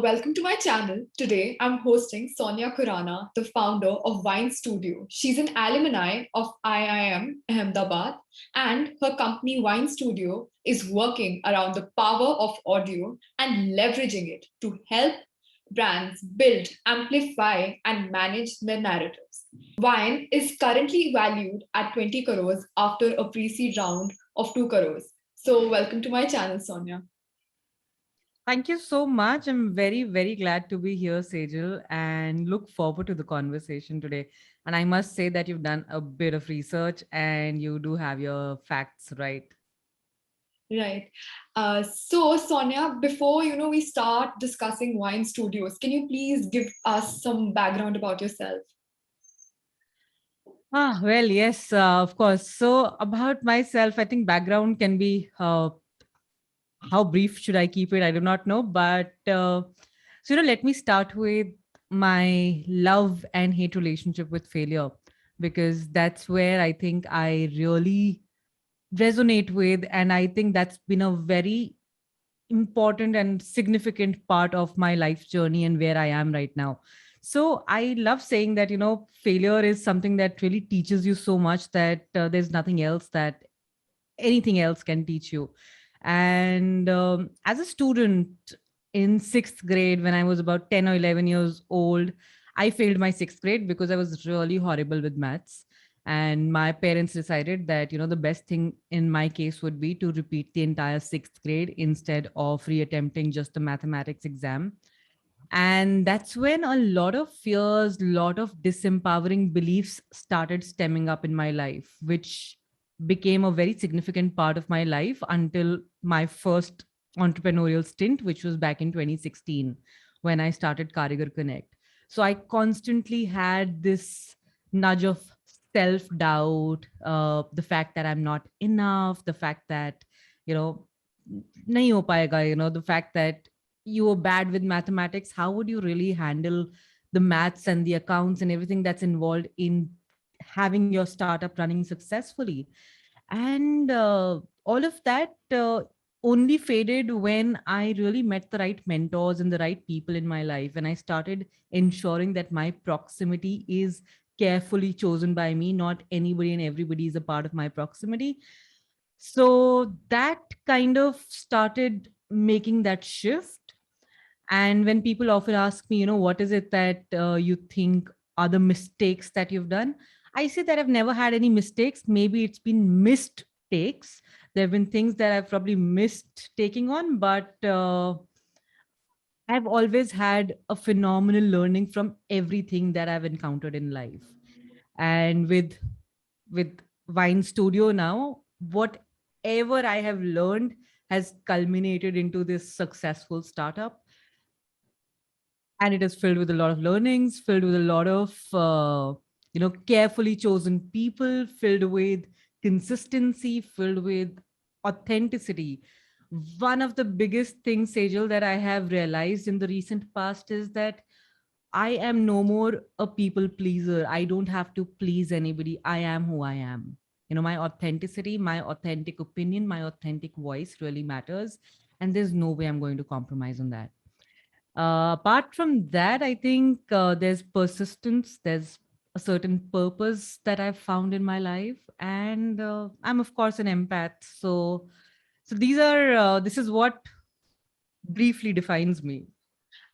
Welcome to my channel. Today, I'm hosting Sonia Khurana, the founder of Wine Studio. She's an alumni of IIM Ahmedabad, and her company Wine Studio is working around the power of audio and leveraging it to help brands build, amplify, and manage their narratives. Wine is currently valued at 20 crores after a pre-seed round of 2 crores. So, welcome to my channel, Sonia. Thank you so much. I'm very, very glad to be here, Sejal, and look forward to the conversation today. And I must say that you've done a bit of research and you do have your facts right. Right. So, Sonia, before we start discussing wine studios, can you please give us some background about yourself? Well, yes, of course. So, about myself, I think background can be how brief should I keep it? I do not know. But, let me start with my love and hate relationship with failure, because that's where I think I really resonate with. And I think that's been a very important and significant part of my life journey and where I am right now. So I love saying that, failure is something that really teaches you so much that there's nothing else that anything else can teach you. And as a student in sixth grade, when I was about 10 or 11 years old, I failed my sixth grade because I was really horrible with maths. And my parents decided that, the best thing in my case would be to repeat the entire sixth grade instead of reattempting just the mathematics exam. And that's when a lot of fears, lot of disempowering beliefs started stemming up in my life, which became a very significant part of my life until my first entrepreneurial stint, which was back in 2016 when I started Karigar Connect. So I constantly had this nudge of self doubt, the fact that I'm not enough, the fact that, you know, nahi ho payega, the fact that you were bad with mathematics, how would you really handle the maths and the accounts and everything that's involved in having your startup running successfully? And all of that only faded when I really met the right mentors and the right people in my life. And I started ensuring that my proximity is carefully chosen by me, not anybody and everybody is a part of my proximity. So that kind of started making that shift. And when people often ask me, what is it that you think are the mistakes that you've done? I say that I've never had any mistakes. Maybe it's been missed takes. There have been things that I've probably missed taking on, but I've always had a phenomenal learning from everything that I've encountered in life. And with Wine Studio now, whatever I have learned has culminated into this successful startup. And it is filled with a lot of learnings, filled with a lot of carefully chosen people, filled with consistency, filled with authenticity. One of the biggest things, Sejal, that I have realized in the recent past is that I am no more a people pleaser. I don't have to please anybody. I am who I am. My authenticity, my authentic opinion, my authentic voice really matters, and there's no way I'm going to compromise on that. Apart from that, I think there's persistence, there's a certain purpose that I've found in my life, and I'm of course an empath. So this is what briefly defines me.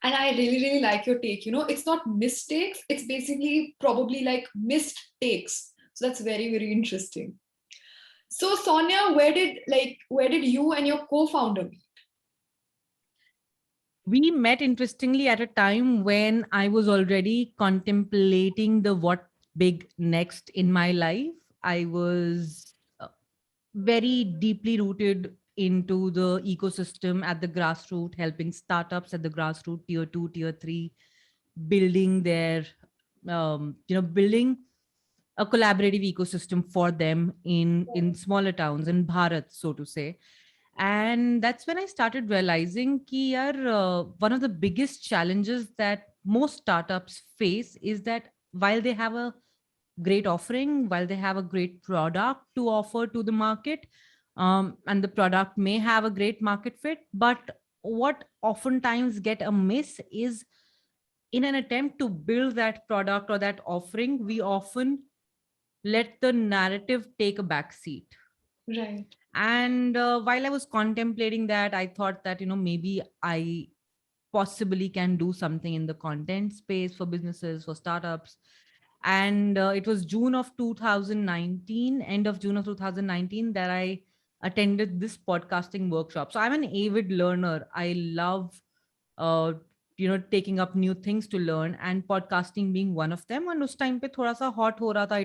And I really, really like your take. It's not mistakes, it's basically probably like missed takes. So that's very, very interesting. So, Sonia, where did you and your co-founder meet? We met interestingly at a time when I was already contemplating the what big next in my life. I was very deeply rooted into the ecosystem at the grassroots, helping startups at the grassroots, tier two, tier three, building their, building a collaborative ecosystem for them in smaller towns in Bharat, so to say. And that's when I started realizing ki yaar, one of the biggest challenges that most startups face is that while they have a great offering, while they have a great product to offer to the market, and the product may have a great market fit, but what oftentimes get amiss is, in an attempt to build that product or that offering, we often let the narrative take a back seat. Right. And while I was contemplating that, I thought that, maybe I possibly can do something in the content space for businesses, for startups. And it was June of 2019, end of June of 2019, that I attended this podcasting workshop. So I'm an avid learner. I love uh, taking up new things to learn, and podcasting being one of them. And us time pe thoda sa hot ho raha tha.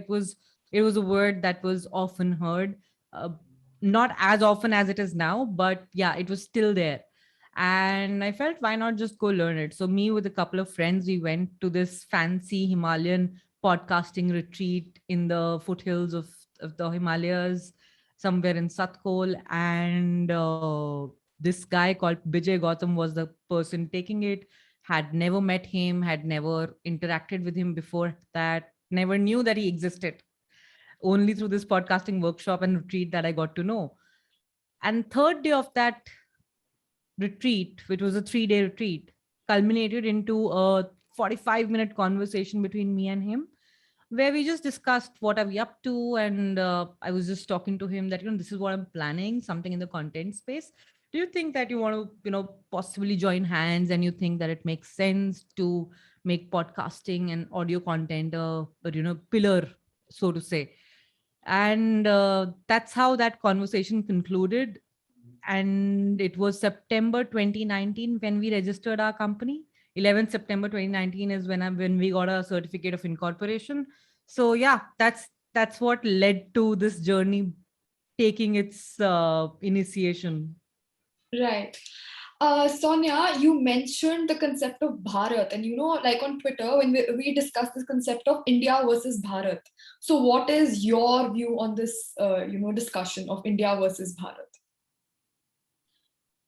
It was a word that was often heard, uh, not as often as it is now, but yeah, it was still there. And I felt, why not just go learn it? So me with a couple of friends, we went to this fancy Himalayan podcasting retreat in the foothills of the Himalayas, somewhere in Satkol. And this guy called Bijay Gautam was the person taking it. Had never met him, had never interacted with him before that, never knew that he existed. Only through this podcasting workshop and retreat that I got to know. And third day of that retreat, which was a 3-day retreat, culminated into a 45-minute conversation between me and him, where we just discussed what are we up to. And I was just talking to him that, this is what I'm planning, something in the content space. Do you think that you want to, possibly join hands, and you think that it makes sense to make podcasting and audio content a pillar, so to say? And that's how that conversation concluded. And it was September 2019 when we registered our company. 11th September 2019 is when we got a certificate of incorporation. So yeah, that's what led to this journey taking its initiation. Right. Sonia, you mentioned the concept of Bharat, and like on Twitter, when we discussed this concept of India versus Bharat. So, what is your view on this, discussion of India versus Bharat?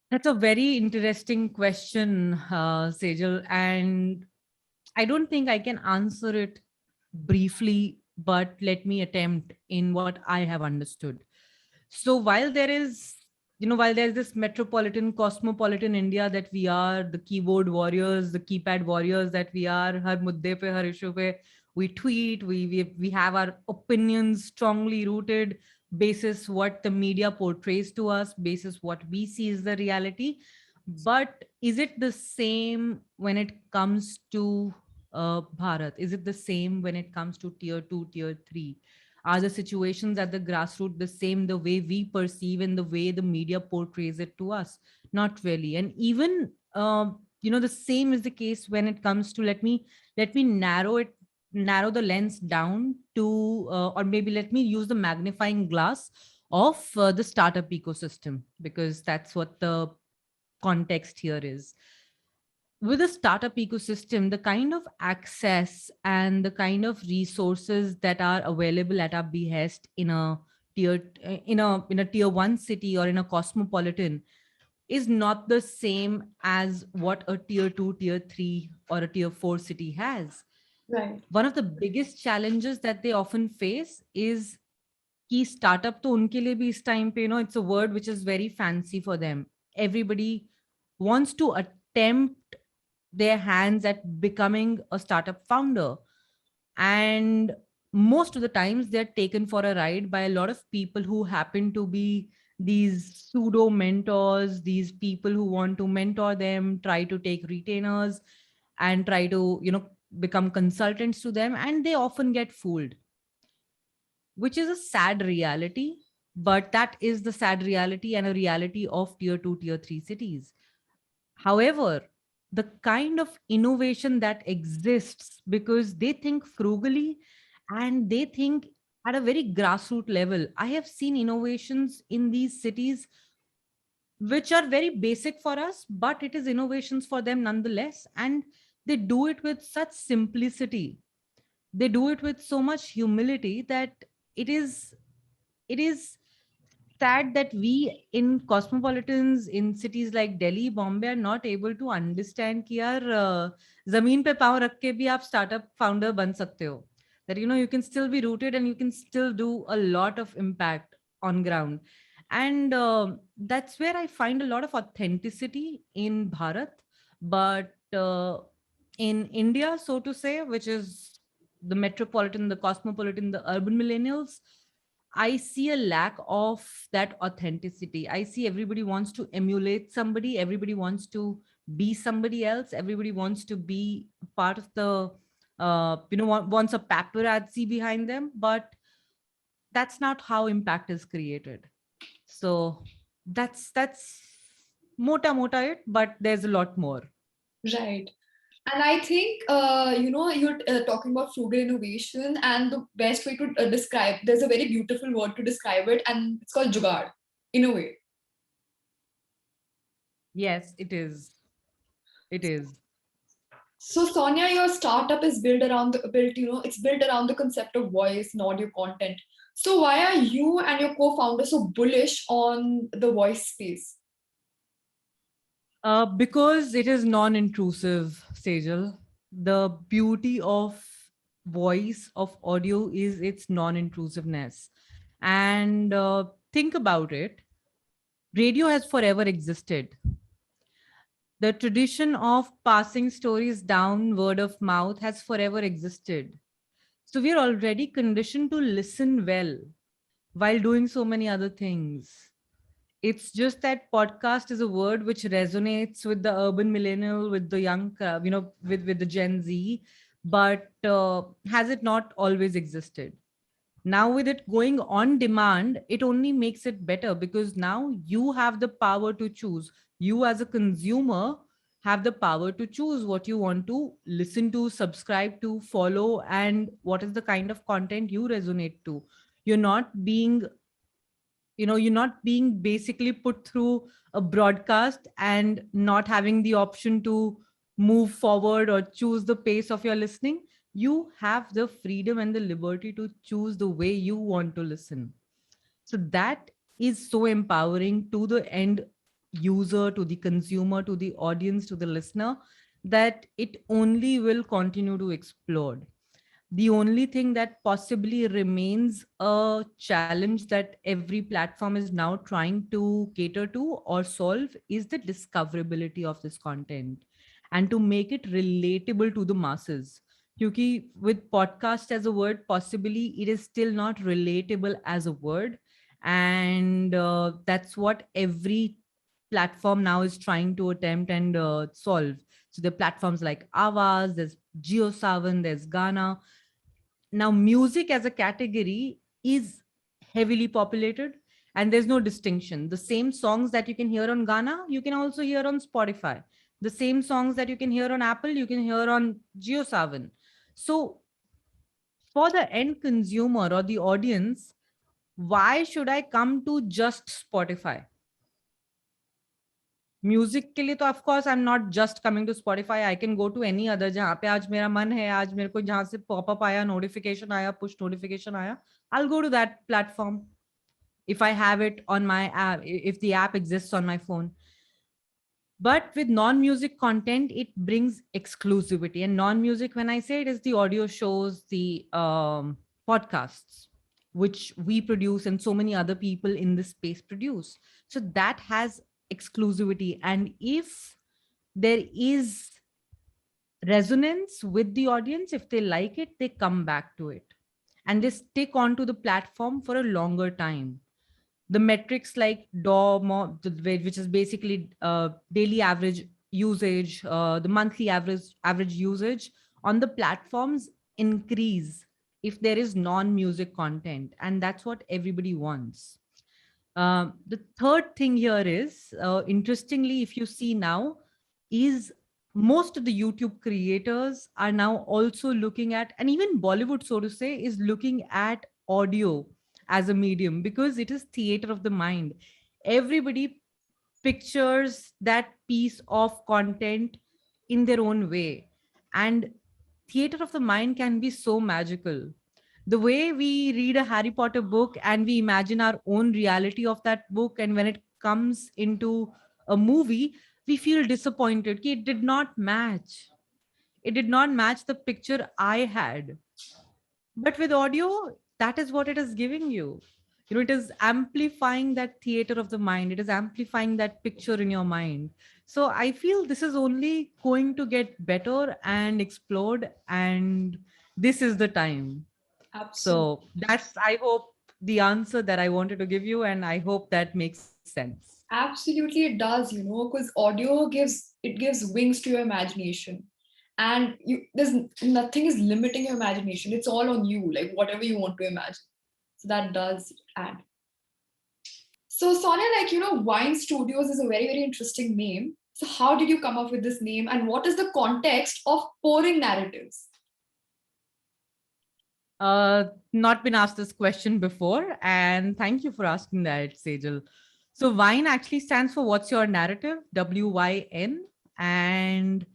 That's a very interesting question, Sejal, and I don't think I can answer it briefly, but let me attempt in what I have understood. So while there's this metropolitan, cosmopolitan India that we are, the keyboard warriors, the keypad warriors that we are, har mudde pe, har issue pe, we tweet, we have our opinions strongly rooted, basis what the media portrays to us, basis what we see is the reality. But is it the same when it comes to Bharat? Is it the same when it comes to tier two, tier three? Are the situations at the grassroots the same, the way we perceive and the way the media portrays it to us? Not really. And even the same is the case when it comes to, let me narrow the lens down to, or maybe let me use the magnifying glass of the startup ecosystem, because that's what the context here is. With a startup ecosystem, the kind of access and the kind of resources that are available at our behest in a tier 1 city or in a cosmopolitan is not the same as what a tier 2, tier 3 or a tier 4 city has. Right. One of the biggest challenges that they often face is कि startup तो उनके लिए भी इस time पे, it's a word which is very fancy for them. Everybody wants to attempt their hands at becoming a startup founder. And most of the times they're taken for a ride by a lot of people who happen to be these pseudo mentors, these people who want to mentor them, try to take retainers and try to, become consultants to them. And they often get fooled, which is a sad reality. But that is the sad reality and a reality of tier 2, tier 3 cities. However, the kind of innovation that exists, because they think frugally and they think at a very grassroots level. I have seen innovations in these cities which are very basic for us, but it is innovations for them nonetheless. And they do it with such simplicity. They do it with so much humility that it is it is sad that we in cosmopolitans in cities like Delhi, Bombay are not able to understand कि यार जमीन पे पाँव रख के भी आप startup founder बन सकते हो. That you can still be rooted and you can still do a lot of impact on ground. And that's where I find a lot of authenticity in Bharat. But in India, so to say, which is the metropolitan, the cosmopolitan, the urban millennials, I see a lack of that authenticity. I see everybody wants to emulate somebody, everybody wants to be somebody else, everybody wants to be part of the, wants a paparazzi behind them. But that's not how impact is created. So that's mota mota it, but there's a lot more. Right. And I think, you're talking about frugal innovation, and the best way to describe, there's a very beautiful word to describe it, and it's called jugaad, in a way. Yes, it is. It is. So Sonia, your startup is it's built around the concept of voice and audio content. So why are you and your co-founder so bullish on the voice space? Because it is non-intrusive, Sejal. The beauty of voice, of audio, is its non-intrusiveness. And think about it. Radio has forever existed. The tradition of passing stories down word of mouth has forever existed. So we are already conditioned to listen well while doing so many other things. It's just that podcast is a word which resonates with the urban millennial, with the young, with the Gen Z, but has it not always existed? Now, with it going on demand, it only makes it better because now you have the power to choose. You, as a consumer, have the power to choose what you want to listen to, subscribe to, follow, and what is the kind of content you resonate to. You're not being you're not being basically put through a broadcast and not having the option to move forward or choose the pace of your listening. You have the freedom and the liberty to choose the way you want to listen. So that is so empowering to the end user, to the consumer, to the audience, to the listener, that it only will continue to explode. The only thing that possibly remains a challenge that every platform is now trying to cater to or solve is the discoverability of this content and to make it relatable to the masses. Because with podcast as a word, possibly it is still not relatable as a word. And that's what every platform now is trying to attempt and solve. So there are platforms like Avaz, there's JioSavan, there's Ghana. Now music as a category is heavily populated and there's no distinction. The same songs that you can hear on Ghana you can also hear on Spotify. The same songs that you can hear on Apple you can hear on JioSavan. So for the end consumer or the audience, why should I come to just Spotify? Music के लिए तो of course I am not just coming to Spotify I can go to any other जहाँ पे आज मेरा मन है आज मेरे को जहाँ से पॉपअप आया नोटिफिकेशन आया पुश नोटिफिकेशन आया I go to that platform if I have it on my app, if the app exists on my phone. But with non-music content, it brings exclusivity. And non-music, when I say it, is the audio shows, the podcasts, which we produce and so many other people in this space produce. So that has exclusivity. And if there is resonance with the audience, if they like it, they come back to it and they stick onto the platform for a longer time. The metrics like which is basically daily average usage, the monthly average usage on the platforms increase if there is non-music content, and that's what everybody wants. The third thing here is, interestingly, if you see now, is most of the YouTube creators are now also looking at, and even Bollywood, so to say, is looking at audio as a medium because it is theater of the mind. Everybody pictures that piece of content in their own way. And theater of the mind can be so magical. The way we read a Harry Potter book and we imagine our own reality of that book, and when it comes into a movie, we feel disappointed. It did not match. It did not match the picture I had. But with audio, that is what it is giving you. it is amplifying that theater of the mind. It is amplifying that picture in your mind. So I feel this is only going to get better and explode, and this is the time. Absolutely. So that's, I hope, the answer that I wanted to give you, and I hope that makes sense. Absolutely, it does, because audio gives wings to your imagination. And there's nothing is limiting your imagination. It's all on you, like whatever you want to imagine. So that does add. So Sonia, like, Wine Studios is a very, very interesting name. So how did you come up with this name and what is the context of pouring narratives? Not been asked this question before, and thank you for asking that, Sejal. So Wine actually stands for What's Your Narrative, WYN. And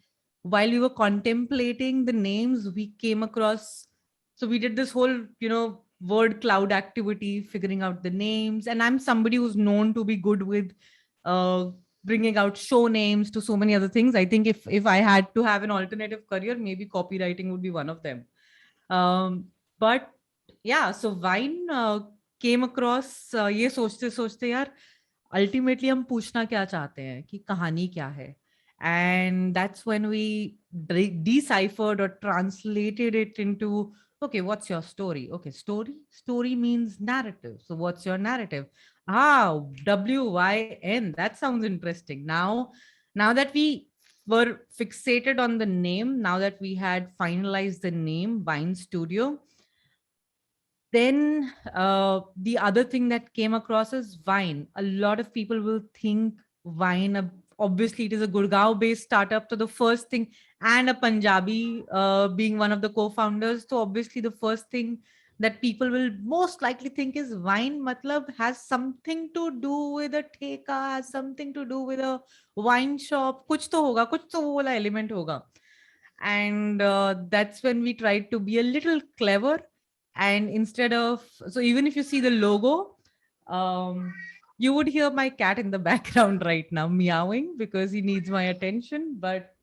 while we were contemplating the names, we came across, so we did this whole, word cloud activity, figuring out the names. And I'm somebody who's known to be good with uh, bringing out show names to so many other things. I think if I had to have an alternative career, maybe copywriting would be one of them. But yeah, so Vine came across ये सोचते सोचते यार ultimately हम पूछना क्या चाहते हैं कि कहानी क्या है, and that's when we deciphered or translated it into, okay, what's your story? Okay, story means narrative, so what's your narrative? WYN, that sounds interesting. Now that we were fixated on the name, now that we had finalized the name Vine Studio, then the other thing that came across is Vine. A lot of people will think Vine, obviously it is a Gurgaon based startup, so the first thing, and a Punjabi being one of the co-founders, so obviously the first thing that people will most likely think is Vine matlab has something to do with a theka, has something to do with a wine shop, kuch to hoga, kuch to wo wala element hoga. And that's when we tried to be a little clever, and instead of, so even if you see the logo, um you would hear my cat in the background right now meowing because he needs my attention. But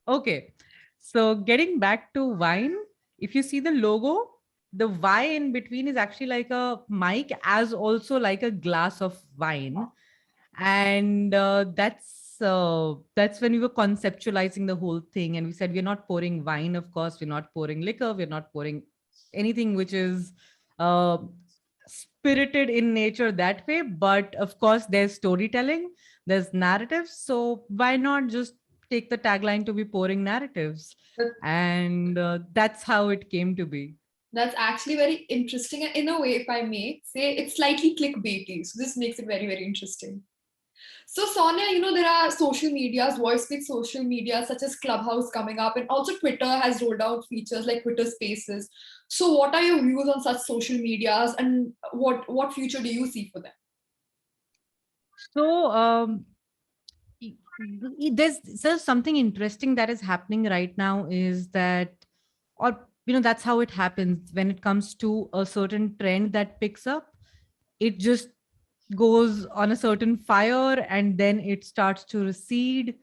okay, so getting back to Vine, if you see the logo, the Y in between is actually like a mic, as also like a glass of wine. And that's when we were conceptualizing the whole thing, and we said we're not pouring wine, of course, we're not pouring liquor, we're not pouring anything which is uh, spirited in nature that way. But of course there's storytelling, there's narratives, so why not just take the tagline to be pouring narratives? And that's how it came to be. That's actually very interesting. And in a way, if I may say, it's slightly clickbaity. So this makes it very, very interesting. So Sonia, there are social medias, voice-based social media such as Clubhouse coming up, and also Twitter has rolled out features like Twitter Spaces. So what are your views on such social medias, and what future do you see for them? So there's something interesting that is happening right now, is that, or that's how it happens when it comes to a certain trend that picks up. It just goes on a certain fire and then it starts to recede.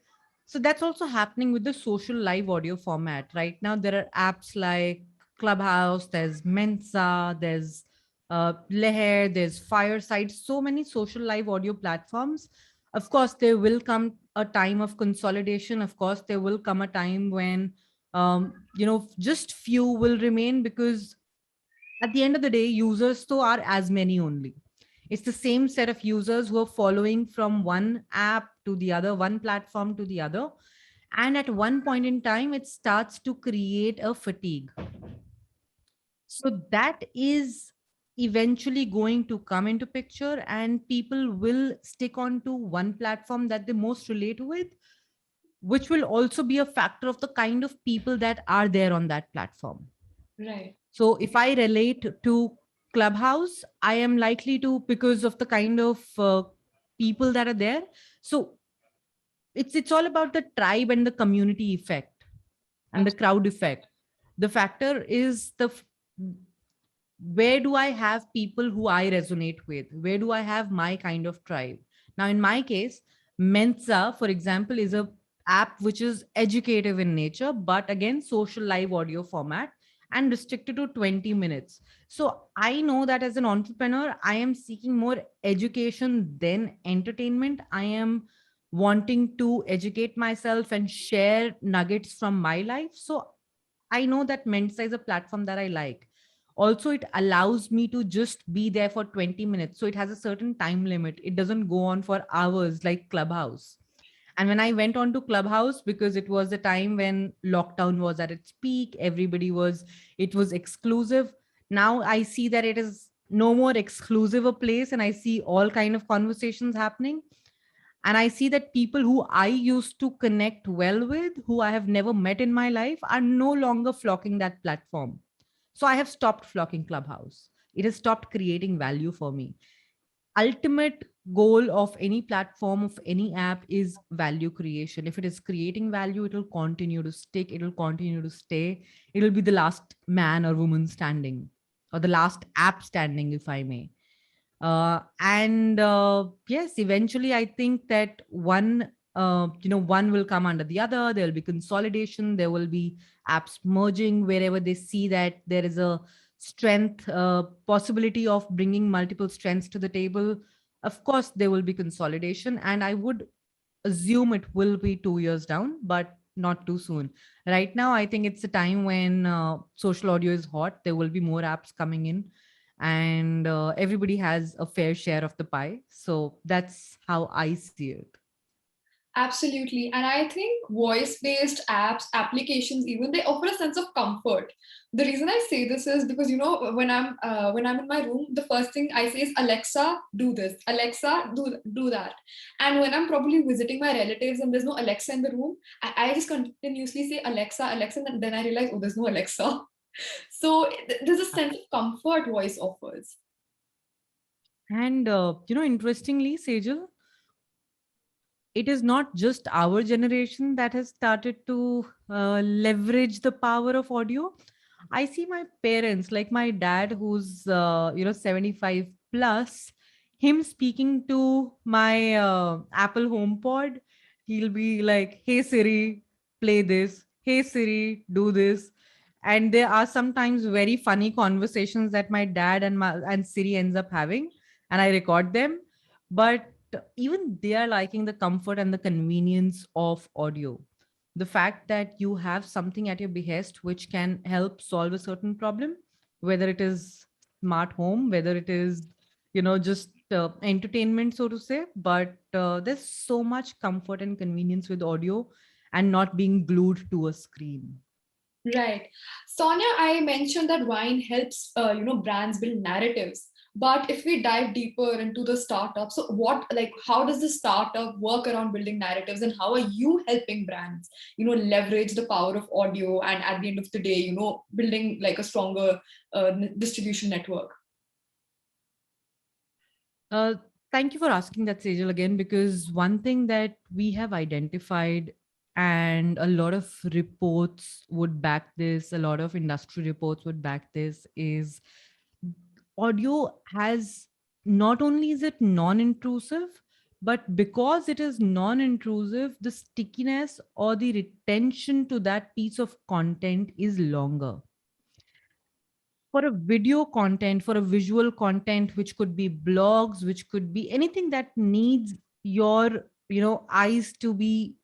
So that's also happening with the social live audio format. Right now there are apps like Clubhouse, there's Mensa, there's Leher, there's Fireside, so many social live audio platforms. Of course there will come a time of consolidation. Of course there will come a time when just few will remain, because at the end of the day users though are as many only. It's the same set of users who are following from one app to the other, one platform to the other. And at one point in time, it starts to create a fatigue. So that is eventually going to come into picture, and people will stick on to one platform that they most relate with, which will also be a factor of the kind of people that are there on that platform. Right. So if I relate to Clubhouse, I am likely to, because of the kind of people that are there. So it's all about the tribe and the community effect and the crowd effect. The factor is where do I have people who I resonate with? Where do I have my kind of tribe? Now, in my case, Mensa, for example, is a app which is educative in nature, but again, social live audio format. and restricted to 20 minutes. So I know that as an entrepreneur, I am seeking more education than entertainment. I am wanting to educate myself and share nuggets from my life. So I know that Mensa is a platform that I like. Also, it allows me to just be there for 20 minutes. So it has a certain time limit. It doesn't go on for hours like Clubhouse. And when I went on to Clubhouse, because it was the time when lockdown was at its peak, it was exclusive. Now I see that it is no more exclusive a place, and I see all kind of conversations happening. And I see that people who I used to connect well with, who I have never met in my life, are no longer flocking that platform. So I have stopped flocking Clubhouse. It has stopped creating value for me. Ultimate goal of any platform, of any app, is value creation. If it is creating value, it will continue to stick, it will continue to stay. It will be the last man or woman standing, or the last app standing, if I may. And yes, eventually I think that one will come under the other. There will be consolidation, there will be apps merging wherever they see that there is a strength possibility of bringing multiple strengths to the table. Of course there will be consolidation, and I would assume it will be 2 years down, but not too soon. Right now I think it's a time when social audio is hot. There will be more apps coming in, and everybody has a fair share of the pie. So that's how I see it. Absolutely. And I think voice-based apps, applications, even they offer a sense of comfort. The reason I say this is because when I'm in my room, the first thing I say is Alexa, do this. Alexa, do that. And when I'm probably visiting my relatives and there's no Alexa in the room, I just continuously say Alexa, Alexa, and then I realize, oh, there's no Alexa. So there's a sense of comfort voice offers. And interestingly, Sejal, it is not just our generation that has started to leverage the power of audio. I see my parents, like my dad, who's 75 plus, him speaking to my Apple HomePod. He'll be like, "Hey Siri, play this. Hey Siri, do this." And there are sometimes very funny conversations that my dad and Siri ends up having, and I record them. But even they are liking the comfort and the convenience of audio. The fact that you have something at your behest which can help solve a certain problem, whether it is smart home, whether it is just entertainment, so to say. But there's so much comfort and convenience with audio and not being glued to a screen. Right. Sonia, I mentioned that wine helps, brands build narratives. But if we dive deeper into the startup, so how does the startup work around building narratives, and how are you helping brands, leverage the power of audio, and at the end of the day, building like a stronger distribution network? Uh, Thank you for asking that, Sejal, again, because one thing that we have identified, and a lot of reports would back this, a lot of industry reports would back this, is audio has, not only is it non-intrusive, but because it is non-intrusive, the stickiness or the retention to that piece of content is longer. For a video content, for a visual content, which could be blogs, which could be anything that needs your eyes to be,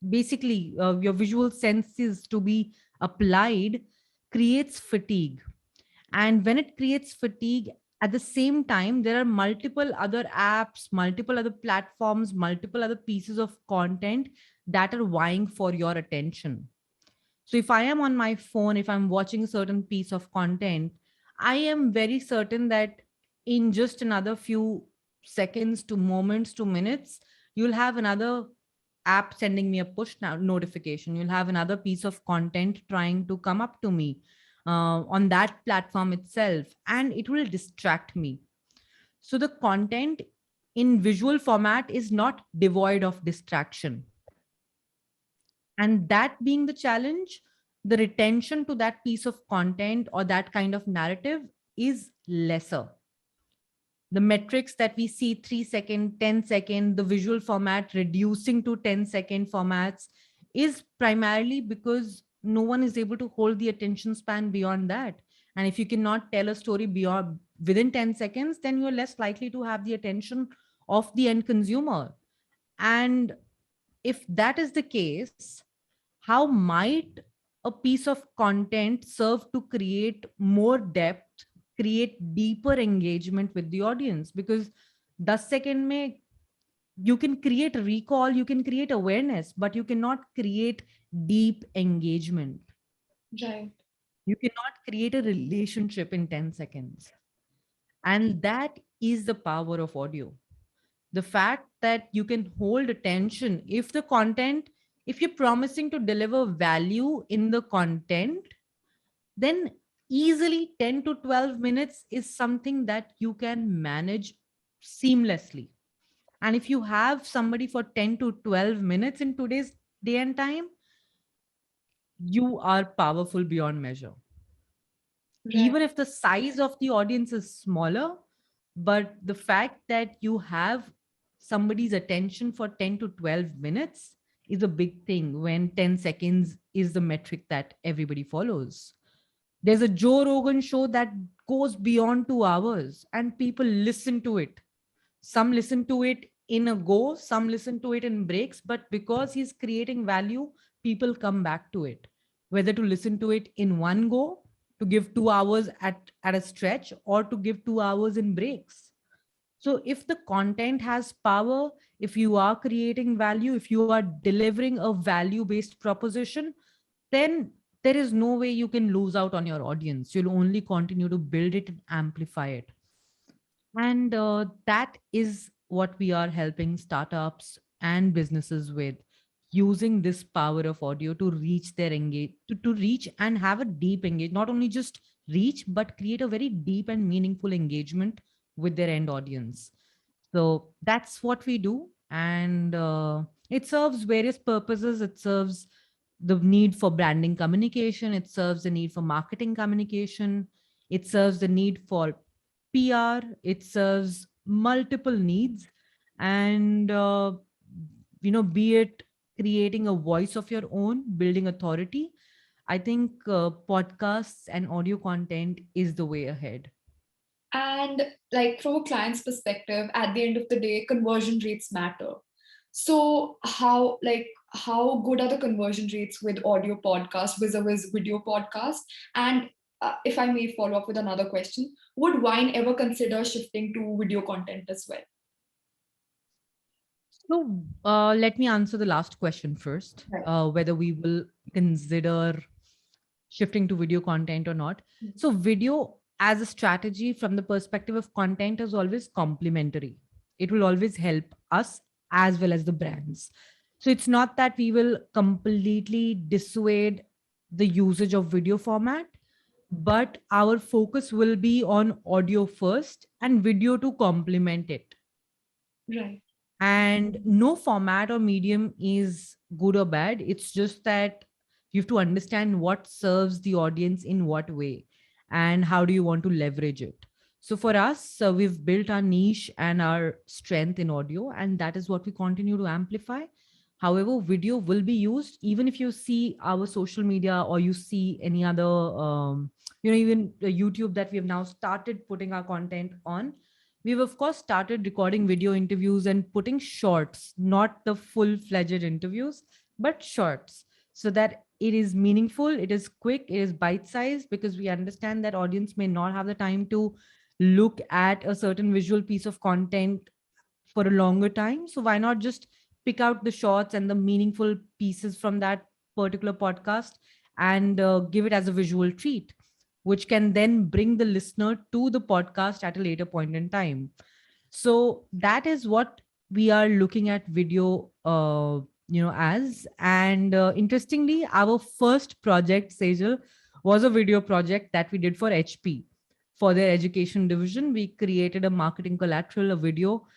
basically your visual senses to be applied, creates fatigue. And when it creates fatigue, at the same time there are multiple other apps, multiple other platforms, multiple other pieces of content that are vying for your attention. So if I am on my phone, if I'm watching a certain piece of content, I am very certain that in just another few seconds to moments to minutes, you'll have another app sending me a push notification. You'll have another piece of content trying to come up to me on that platform itself, and it will distract me. So the content in visual format is not devoid of distraction. And that being the challenge, the retention to that piece of content or that kind of narrative is lesser. The metrics that we see, 3 second, 10 second, the visual format reducing to 10-second formats, is primarily because no one is able to hold the attention span beyond that. And if you cannot tell a story beyond within 10 seconds, then you're less likely to have the attention of the end consumer. And if that is the case, how might a piece of content serve to create more depth, create deeper engagement with the audience? Because 10 second mein you can create recall, you can create awareness, but you cannot create deep engagement. Right. You cannot create a relationship in 10 seconds. And that is the power of audio. The fact that you can hold attention, if the content, if you're promising to deliver value in the content, then easily 10 to 12 minutes is something that you can manage seamlessly. And if you have somebody for 10 to 12 minutes in today's day and time, you are powerful beyond measure. Right. Even if the size of the audience is smaller, but the fact that you have somebody's attention for 10 to 12 minutes is a big thing when 10 seconds is the metric that everybody follows. There's a Joe Rogan show that goes beyond 2 hours and people listen to it. Some listen to it in a go, some listen to it in breaks, but because he's creating value, people come back to it, whether to listen to it in one go, to give 2 hours at a stretch, or to give 2 hours in breaks. So if the content has power, if you are creating value, if you are delivering a value based proposition, then there is no way you can lose out on your audience. You'll only continue to build it and amplify it. And that is what we are helping startups and businesses with, using this power of audio to reach their engage, to reach and have a deep engage, not only just reach, but create a very deep and meaningful engagement with their end audience. So that's what we do. And it serves various purposes. It serves the need for branding communication, it serves the need for marketing communication, it serves the need for PR, it serves multiple needs. And, be it creating a voice of your own, building authority, I think podcasts and audio content is the way ahead. And like from a client's perspective, at the end of the day, conversion rates matter. So how good are the conversion rates with audio podcast vis-a-vis video podcast? And if I may follow up with another question, would Wine ever consider shifting to video content as well? So let me answer the last question first, Right. whether we will consider shifting to video content or not. So, video as a strategy from the perspective of content is always complementary. It will always help us as well as the brands. So, it's not that we will completely dissuade the usage of video format, but our focus will be on audio first and video to complement it. Right. And no format or medium is good or bad. It's just that you have to understand what serves the audience in what way and how do you want to leverage it. So for us, we've built our niche and our strength in audio, and that is what we continue to amplify. However, video will be used even if you see our social media or you see any other, even YouTube that we have now started putting our content on. We've of course started recording video interviews and putting shorts, not the full-fledged interviews, but shorts, so that it is meaningful, it is quick, it is bite-sized, because we understand that audience may not have the time to look at a certain visual piece of content for a longer time. So why not just pick out the shorts and the meaningful pieces from that particular podcast and give it as a visual treat, which can then bring the listener to the podcast at a later point in time. So that is what we are looking at video, as. And interestingly, our first project, Sejal, was a video project that we did for HP. For their education division, we created a marketing collateral, a video,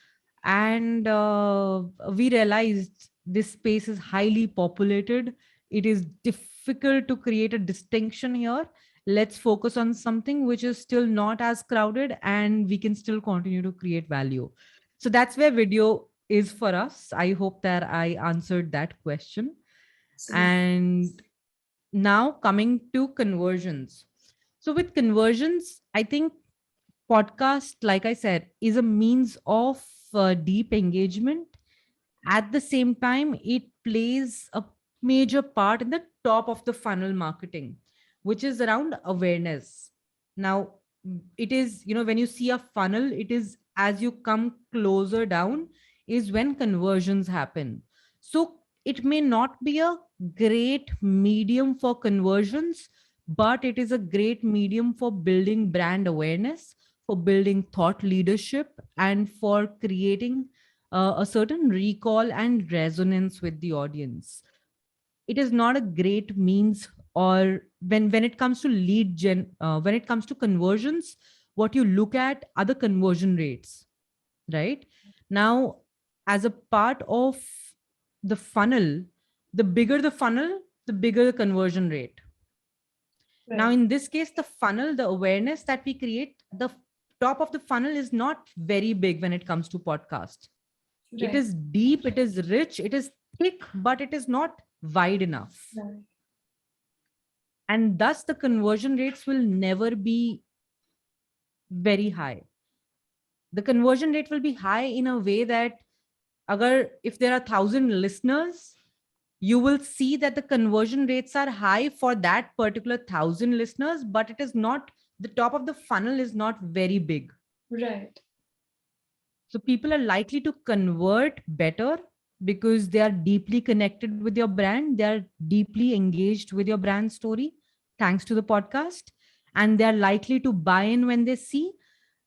and we realized this space is highly populated. It is difficult to create a distinction here. Let's focus on something which is still not as crowded and we can still continue to create value. So that's where video is for us. I hope that I answered that question. Absolutely. And Now coming to conversions. So with conversions, I think podcast, like I said, is a means of deep engagement. At the same time, it plays a major part in the top of the funnel marketing, which is around awareness. Now, it is, when you see a funnel, it is as you come closer down, is when conversions happen. So, it may not be a great medium for conversions, but it is a great medium for building brand awareness, for building thought leadership, and for creating a certain recall and resonance with the audience. It is not a great means, or when it comes to when it comes to conversions, what you look at are the conversion rates, right? Now, as a part of the funnel, the bigger the funnel, the bigger the conversion rate. Now, Right. in this case, the funnel, the awareness that we create, the top of the funnel is not very big when it comes to podcast. It Right. is deep, it is rich, it is thick, but it is not wide enough. Right. And thus, the conversion rates will never be very high. The conversion rate will be high in a way that, if there are 1,000 listeners, you will see that the conversion rates are high for that particular 1,000 listeners, but it is not, the top of the funnel is not very big. Right. So people are likely to convert better because they are deeply connected with your brand. They are deeply engaged with your brand story, thanks to the podcast. And they are likely to buy in when they see,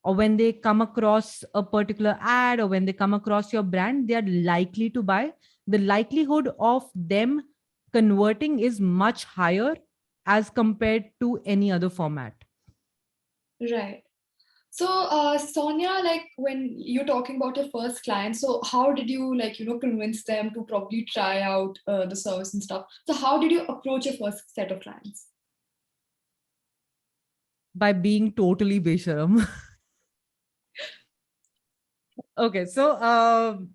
or when they come across a particular ad, or when they come across your brand, they are likely to buy. The likelihood of them converting is much higher as compared to any other format. Right. So, Sonia, like when you're talking about your first client, so how did you like, convince them to probably try out the service and stuff? So, how did you approach your first set of clients? By being totally besharam. Okay, so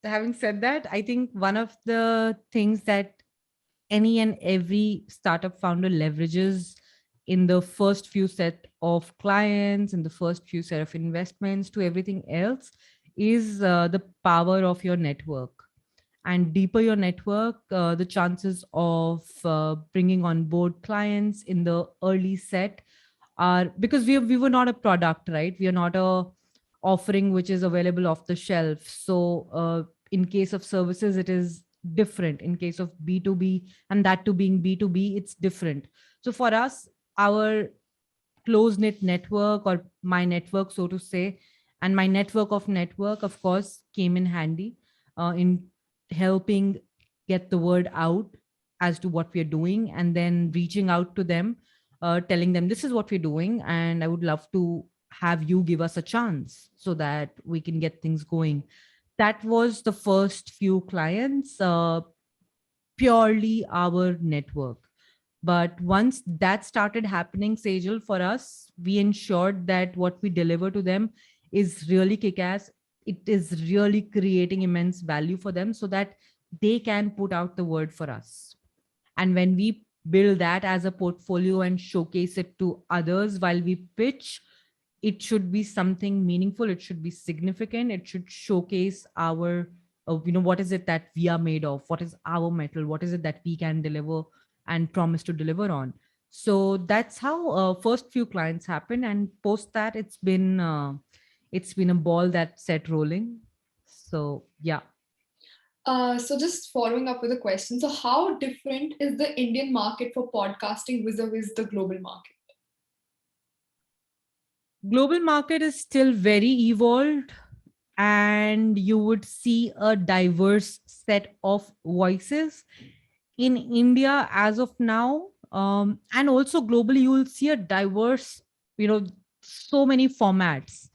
having said that, I think one of the things that any and every startup founder leverages in the first few set of clients, in the first few set of investments, to everything else, is the power of your network. And deeper your network, the chances of bringing on board clients in the early set are, because we were not a product, right? We are not a offering which is available off the shelf. So in case of services, it is different. In case of B2B, and that to being B2B, it's different. So for us, our close knit network, or my network, so to say, and my network of network, of course, came in handy in helping get the word out as to what we are doing, and then reaching out to them, telling them this is what we're doing, and I would love to have you give us a chance so that we can get things going. That was the first few clients, purely our network. But once that started happening, Sejal, for us, we ensured that what we deliver to them is really kick ass. It is really creating immense value for them so that they can put out the word for us. And when we build that as a portfolio and showcase it to others while we pitch, it should be something meaningful. It should be significant. It should showcase our, what is it that we are made of? What is our metal? What is it that we can deliver and promise to deliver on? So that's how first few clients happen, and post that it's been a ball that set rolling. So yeah. So, just following up with a question. So, how different is the Indian market for podcasting vis-a-vis the global market? Global market is still very evolved, and you would see a diverse set of voices in India as of now. And also globally, you will see a diverse, so many formats.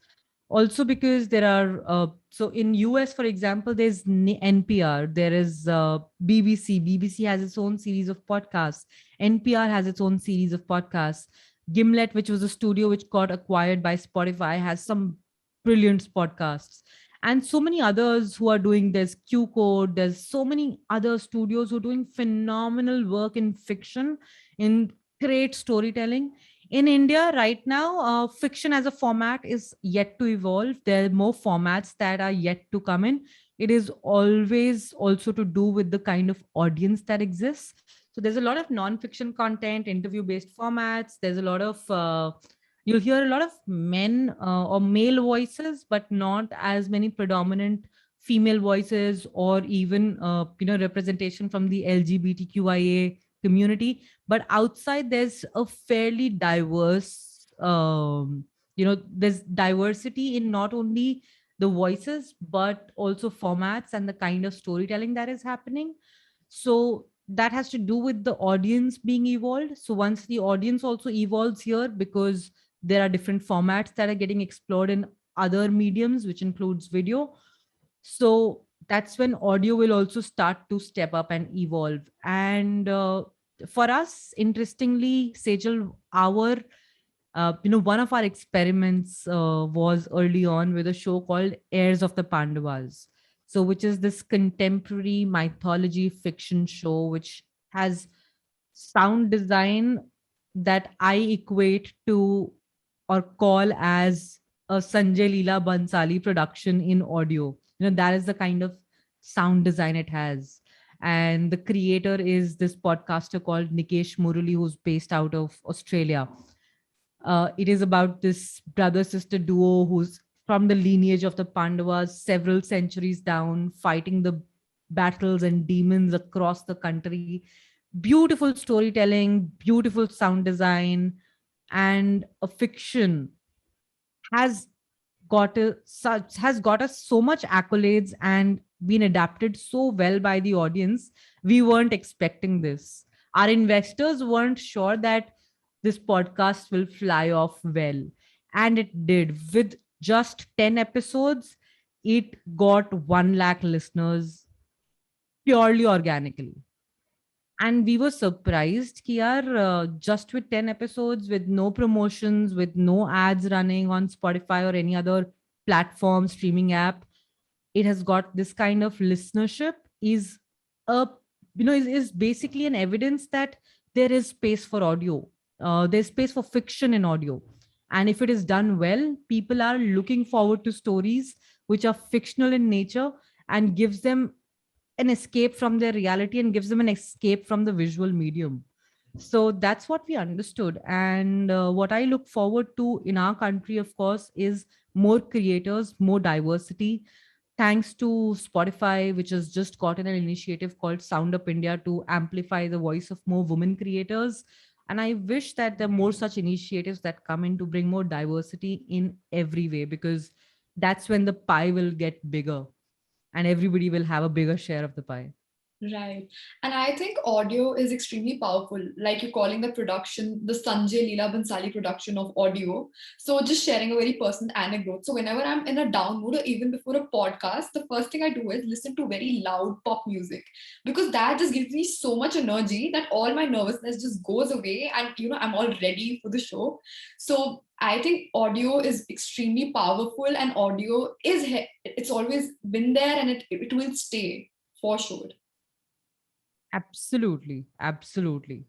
Also, because there are, so in US, for example, there's NPR, there is BBC. BBC has its own series of podcasts. NPR has its own series of podcasts. Gimlet, which was a studio which got acquired by Spotify, has some brilliant podcasts. And so many others who are doing this. Q Code, there's so many other studios who are doing phenomenal work in fiction, in great storytelling. In India right now, fiction as a format is yet to evolve. There are more formats that are yet to come in. It is always also to do with the kind of audience that exists. So there's a lot of non-fiction content, interview-based formats. There's a lot of you'll hear a lot of men or male voices, but not as many predominant female voices or even representation from the LGBTQIA community. But outside, there's a fairly diverse there's diversity in not only the voices but also formats and the kind of storytelling that is happening. So that has to do with the audience being evolved. So once the audience also evolves here, because there are different formats that are getting explored in other mediums, which includes video, so that's when audio will also start to step up and evolve. And for us, interestingly, Sejal, our one of our experiments was early on with a show called Heirs of the Pandavas. So, which is this contemporary mythology fiction show, which has sound design that I equate to or call as a Sanjay Leela Bansali production in audio. That is the kind of sound design it has. And the creator is this podcaster called Nikesh Murali, who's based out of Australia. It is about this brother sister duo who's from the lineage of the Pandavas, several centuries down, fighting the battles and demons across the country. Beautiful storytelling, beautiful sound design, and a fiction has got us so much accolades and been adapted so well by the audience. We weren't expecting this. Our investors weren't sure that this podcast will fly off well, and it did. With just 10 episodes, it got 1 lakh listeners purely organically. And we were surprised कि यार just with 10 episodes, with no promotions, with no ads running on Spotify or any other platform streaming app, it has got this kind of listenership. Is a is basically an evidence that there is space for audio. There's space for fiction in audio, and if it is done well, people are looking forward to stories which are fictional in nature and gives them an escape from their reality and gives them an escape from the visual medium. So that's what we understood. And what I look forward to in our country, of course, is more creators, more diversity. Thanks to Spotify, which has just gotten an initiative called Sound Up India to amplify the voice of more women creators. And I wish that there are more such initiatives that come in to bring more diversity in every way, because that's when the pie will get bigger and everybody will have a bigger share of the pie. Right. And I think audio is extremely powerful. Like you're calling the production, the Sanjay Leela Bansali production of audio. So just sharing a very personal anecdote. So whenever I'm in a down mood or even before a podcast, the first thing I do is listen to very loud pop music, because that just gives me so much energy that all my nervousness just goes away, and I'm all ready for the show. So I think audio is extremely powerful, and audio it's always been there, and it will stay for sure. Absolutely. Absolutely.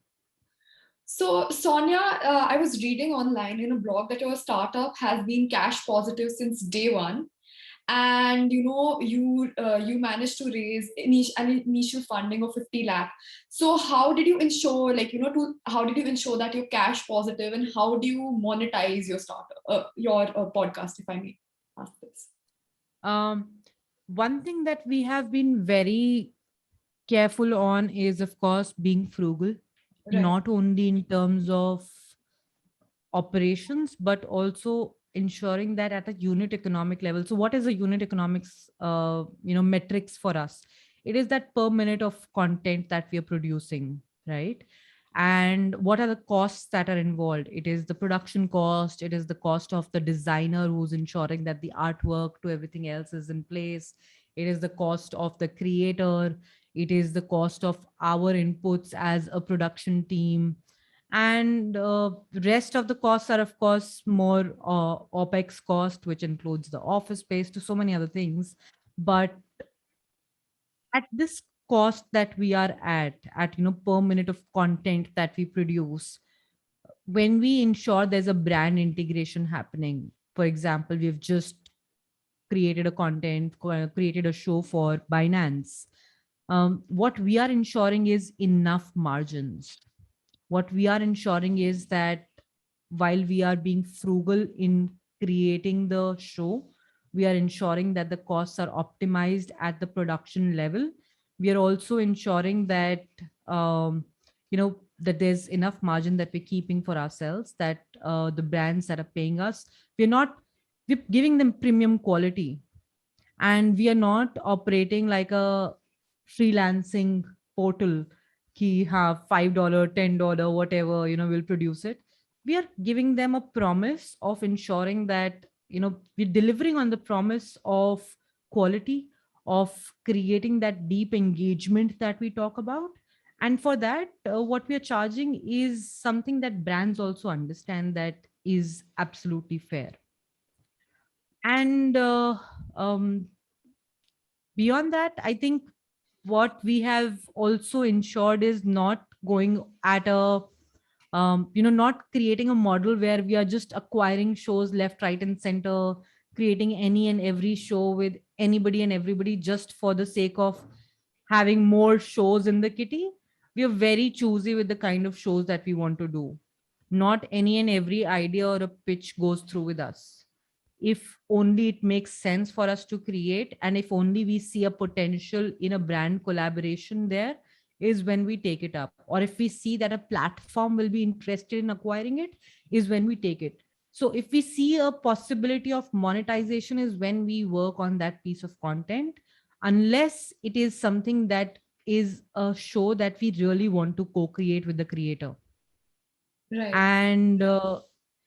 So, Sonia, I was reading online in a blog that your startup has been cash positive since day one, and you managed to raise an initial funding of 50 lakh. So, how did you ensure, how did you ensure that you're cash positive, and how do you monetize your startup, your podcast, if I may ask this? Um, One thing that we have been very careful on is, of course, being frugal, Right. not only in terms of operations, but also ensuring that at a unit economic level. So, what is a unit economics, metrics for us? It is that per minute of content that we are producing, right? And what are the costs that are involved? It is the production cost, it is the cost of the designer who's ensuring that the artwork to everything else is in place, it is the cost of the creator, it is the cost of our inputs as a production team, and rest of the costs are of course more opex cost, which includes the office space to so many other things. But at this cost that we are at per minute of content that we produce, when we ensure there's a brand integration happening. For example, we've just created a created a show for Binance. What we are ensuring is enough margins. What we are ensuring is that while we are being frugal in creating the show, we are ensuring that the costs are optimized at the production level. We are also ensuring that that there's enough margin that we're keeping for ourselves, that the brands that are paying us, we're giving them premium quality, and we are not operating like a freelancing portal key have $5, $10, whatever, we'll produce it. We are giving them a promise of ensuring that we're delivering on the promise of quality, of creating that deep engagement that we talk about. And for that, what we are charging is something that brands also understand that is absolutely fair. And beyond that, I think what we have also ensured is not going at a not creating a model where we are just acquiring shows left, right, and center, creating any and every show with anybody and everybody just for the sake of having more shows in the kitty. We are very choosy with the kind of shows that we want to do. Not any and every idea or a pitch goes through with us. If only it makes sense for us to create, and if only we see a potential in a brand collaboration, there is when we take it up. Or if we see that a platform will be interested in acquiring it, is when we take it. So if we see a possibility of monetization, is when we work on that piece of content, unless it is something that is a show that we really want to co-create with the creator. Right.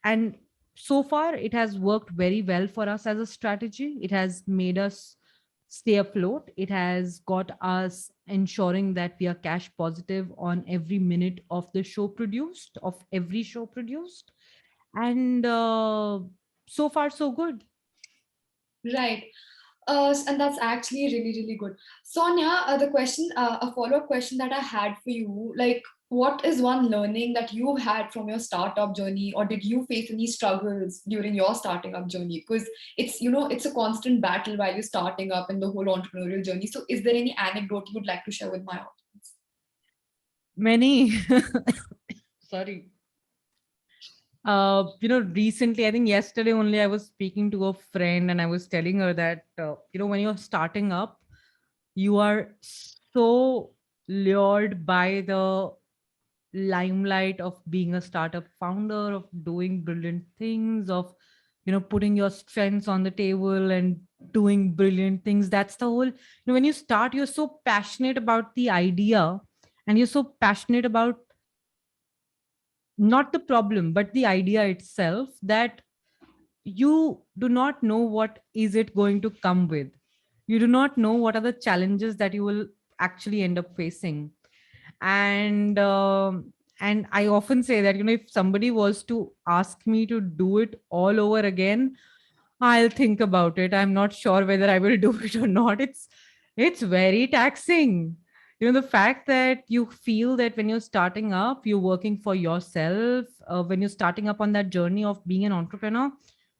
And so far it has worked very well for us as a strategy. It has made us stay afloat. It has got us ensuring that we are cash positive on every minute of the show produced, of every show produced. And so far so good. Right. And that's actually really, really good. Sonia, a follow-up question that I had for you, like, what is one learning that you've had from your startup journey, or did you face any struggles during your starting up journey? Because it's a constant battle while you're starting up in the whole entrepreneurial journey. So is there any anecdote you'd like to share with my audience? Many. Sorry. Recently, I think yesterday only, I was speaking to a friend and I was telling her that, when you're starting up, you are so lured by the limelight of being a startup founder, of doing brilliant things, of, putting your strengths on the table and doing brilliant things. That's the whole, when you start, you're so passionate about the idea, and you're so passionate about not the problem but the idea itself, that you do not know what is it going to come with. You do not know what are the challenges that you will actually end up facing. And I often say that, if somebody was to ask me to do it all over again, I'll think about it. I'm not sure whether I will do it or not. It's very taxing. The fact that you feel that when you're starting up, you're working for yourself. When you're starting up on that journey of being an entrepreneur,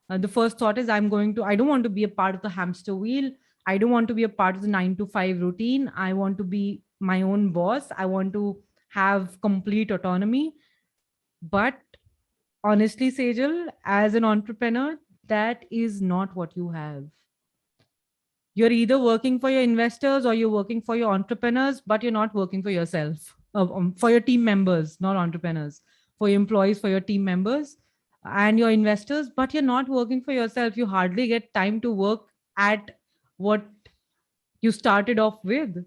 the first thought is, I don't want to be a part of the hamster wheel. I don't want to be a part of the 9 to 5 routine. I want to be my own boss. I want to have complete autonomy. But honestly, Sejal, as an entrepreneur, that is not what you have. You're either working for your investors or you're working for your entrepreneurs, but you're not working for yourself, for your team members, not entrepreneurs, for your employees, for your team members and your investors, but you're not working for yourself. You hardly get time to work at what you started off with.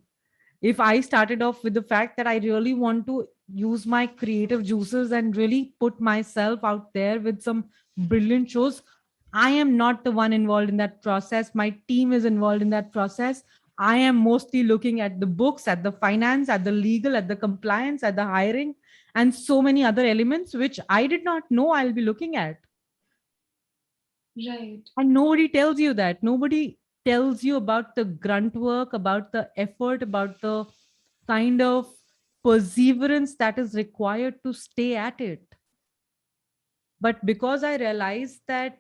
If I started off with the fact that I really want to use my creative juices and really put myself out there with some brilliant shows, I am not the one involved in that process. My team is involved in that process. I am mostly looking at the books, at the finance, at the legal, at the compliance, at the hiring, and so many other elements which I did not know I'll be looking at. Right. And nobody tells you that. Nobody tells you about the grunt work, about the effort, about the kind of perseverance that is required to stay at it. But because I realized that,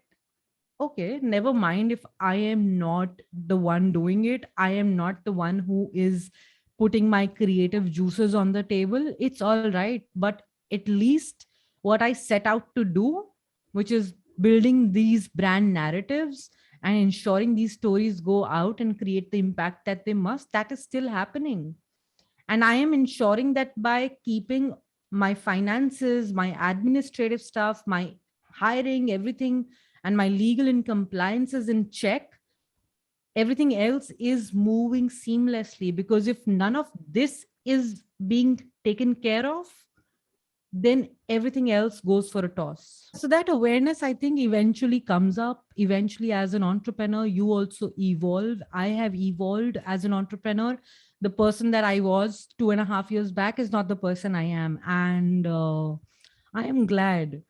okay, never mind if I am not the one doing it, I am not the one who is putting my creative juices on the table, it's all right. But at least what I set out to do, which is building these brand narratives and ensuring these stories go out and create the impact that they must, that is still happening. And I am ensuring that by keeping my finances, my administrative stuff, my hiring, everything, and my legal and compliances in check, everything else is moving seamlessly. Because if none of this is being taken care of, then everything else goes for a toss. So that awareness, I think, eventually comes up. Eventually, as an entrepreneur, you also evolve. I have evolved as an entrepreneur. The person that I was 2.5 years back is not the person I am. And I am glad.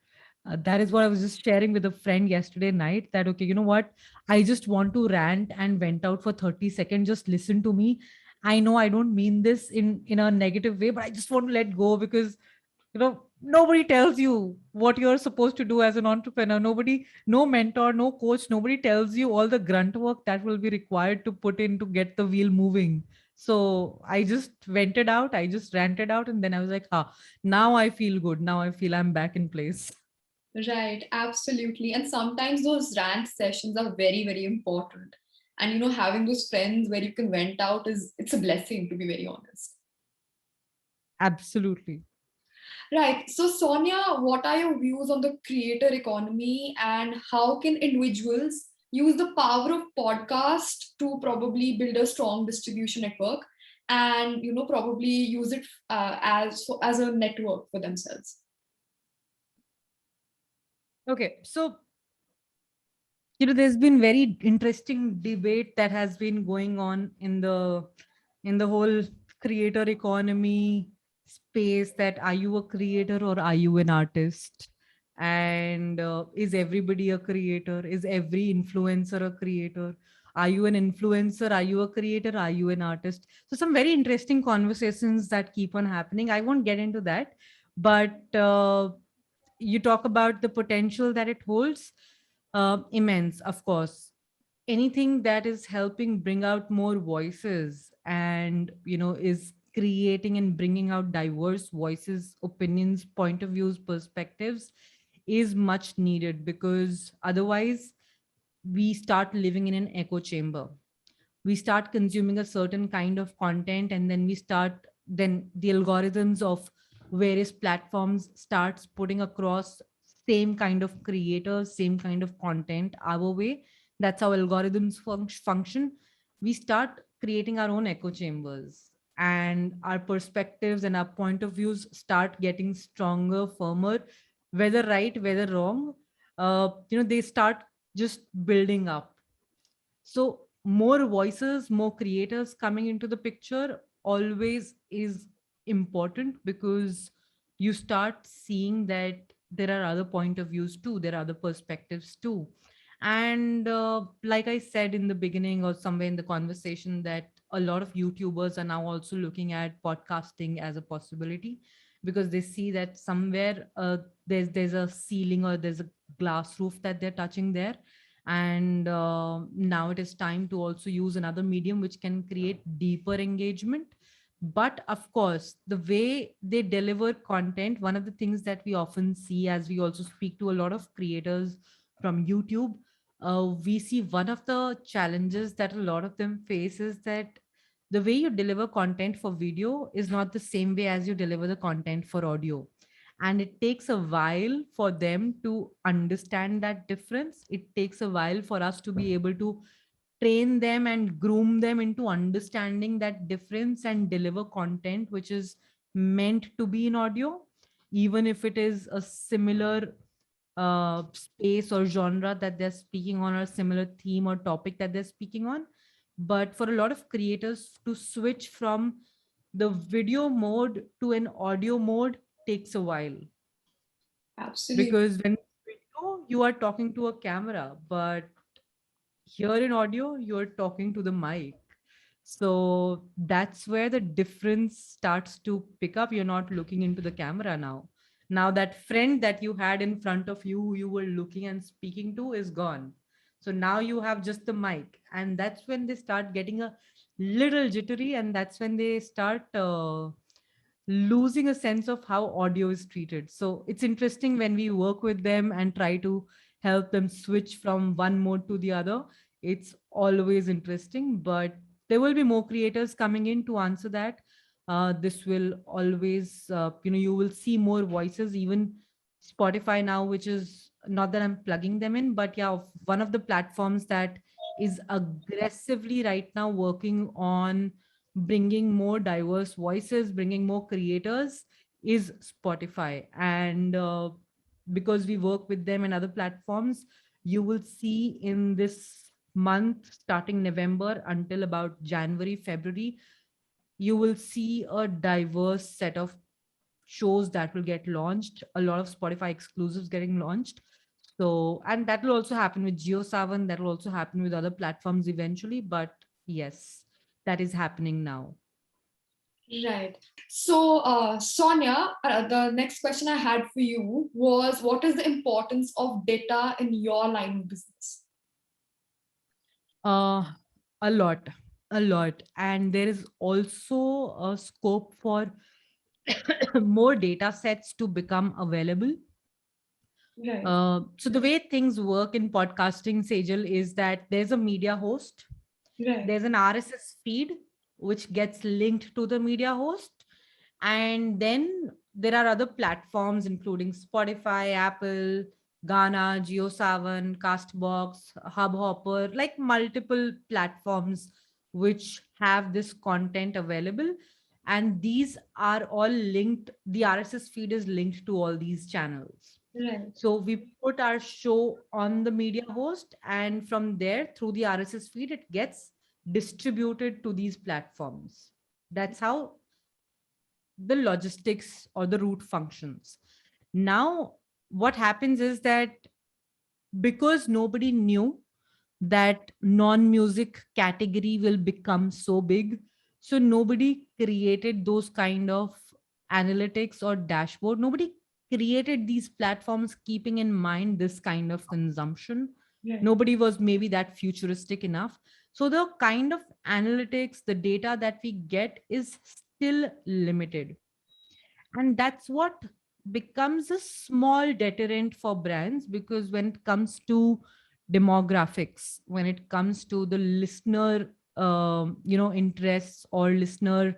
That is what I was just sharing with a friend yesterday night, that, okay, you know what? I just want to rant and vent out for 30 seconds. Just listen to me. I know I don't mean this in a negative way, but I just want to let go, because nobody tells you what you're supposed to do as an entrepreneur. Nobody, no mentor, no coach, nobody tells you all the grunt work that will be required to put in to get the wheel moving. So I just vented out, I just ranted out, and then I was like, now I feel good, now I feel I'm back in place. Right, absolutely. And sometimes those rant sessions are very, very important. And having those friends where you can vent out it's a blessing, to be very honest. Absolutely. Right. So Sonia, what are your views on the creator economy and how can individuals use the power of podcast to probably build a strong distribution network and probably use it as a network for themselves? Okay, so there's been very interesting debate that has been going on in the whole creator economy space, that are you a creator or are you an artist? And is everybody a creator? Is every influencer a creator? Are you an influencer? Are you a creator? Are you an artist? So some very interesting conversations that keep on happening. I won't get into that, but you talk about the potential that it holds. Immense, of course. Anything that is helping bring out more voices, and is creating and bringing out diverse voices, opinions, point of views, perspectives, is much needed, because otherwise we start living in an echo chamber. We start consuming a certain kind of content, and then the algorithms of various platforms starts putting across same kind of creators, same kind of content our way. That's how algorithms function. We start creating our own echo chambers, and our perspectives and our point of views start getting stronger, firmer, whether right, whether wrong. They start just building up. So more voices, more creators coming into the picture always is important, because you start seeing that there are other point of views too, there are other perspectives too. And like I said in the beginning or somewhere in the conversation, that a lot of YouTubers are now also looking at podcasting as a possibility, because they see that somewhere there's a ceiling, or there's a glass roof that they're touching there. And now it is time to also use another medium which can create deeper engagement. But of course, the way they deliver content, one of the things that we often see, as we also speak to a lot of creators from YouTube, we see one of the challenges that a lot of them face is that the way you deliver content for video is not the same way as you deliver the content for audio. And it takes a while for them to understand that difference. It takes a while for us to be able to train them and groom them into understanding that difference and deliver content which is meant to be in audio, even if it is a similar space or genre that they're speaking on, or a similar theme or topic that they're speaking on. But for a lot of creators to switch from the video mode to an audio mode takes a while, Absolutely. because when video you are talking to a camera, but here in audio you're talking to the mic. So that's where the difference starts to pick up. You're not looking into the camera now. Now that friend that you had in front of you, who you were looking and speaking to, is gone. So now you have just the mic. And that's when they start getting a little jittery. And that's when they start losing a sense of how audio is treated. So it's interesting when we work with them and try to help them switch from one mode to the other. It's always interesting, but there will be more creators coming in to answer that. This will always, you will see more voices, even Spotify now, which is not that I'm plugging them in, but yeah, one of the platforms that is aggressively right now working on bringing more diverse voices, bringing more creators is Spotify. And because we work with them and other platforms, you will see in this month, starting November until about January, February, you will see a diverse set of shows that will get launched, a lot of Spotify exclusives getting launched. So, and that will also happen with JioSaavn, that will also happen with other platforms eventually. But yes, that is happening now. Right. So, Sonia, the next question I had for you was, what is the importance of data in your line of business? Uh, a lot, a lot. And there is also a scope for more data sets to become available. Right. So the way things work in podcasting, Sejal, is that there's a media host, Right. there's an RSS feed which gets linked to the media host, and then there are other platforms including Spotify, Apple, Ghana, JioSaavn, Castbox, Hubhopper, like multiple platforms which have this content available. And these are all linked. The RSS feed is linked to all these channels. Right. So we put our show on the media host, and from there, through the RSS feed, it gets distributed to these platforms. That's how the logistics or the route functions. Now, what happens is that because nobody knew that non-music category will become so big, so nobody created those kind of analytics or dashboard. Nobody created these platforms keeping in mind this kind of consumption. Right. Nobody was maybe that futuristic enough. So the kind of analytics, the data that we get is still limited. And that's what becomes a small deterrent for brands, because when it comes to demographics, when it comes to the listener interests, or listener,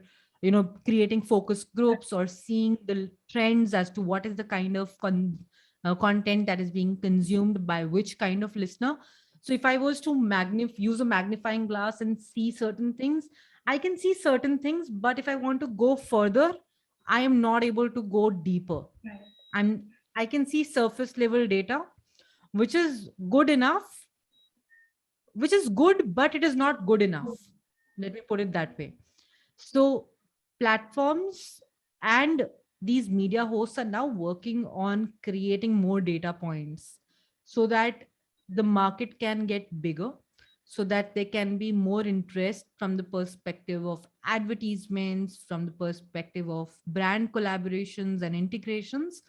creating focus groups or seeing the trends as to what is the kind of content that is being consumed by which kind of listener. So if I was to use a magnifying glass and see certain things, I can see certain things, but if I want to go further, I am not able to go deeper. Right. I'm I can see surface level data, which is good enough, which is good, but it is not good enough. Let me put it that way. So platforms and these media hosts are now working on creating more data points so that the market can get bigger, so that there can be more interest from the perspective of advertisements, from the perspective of brand collaborations and integrations.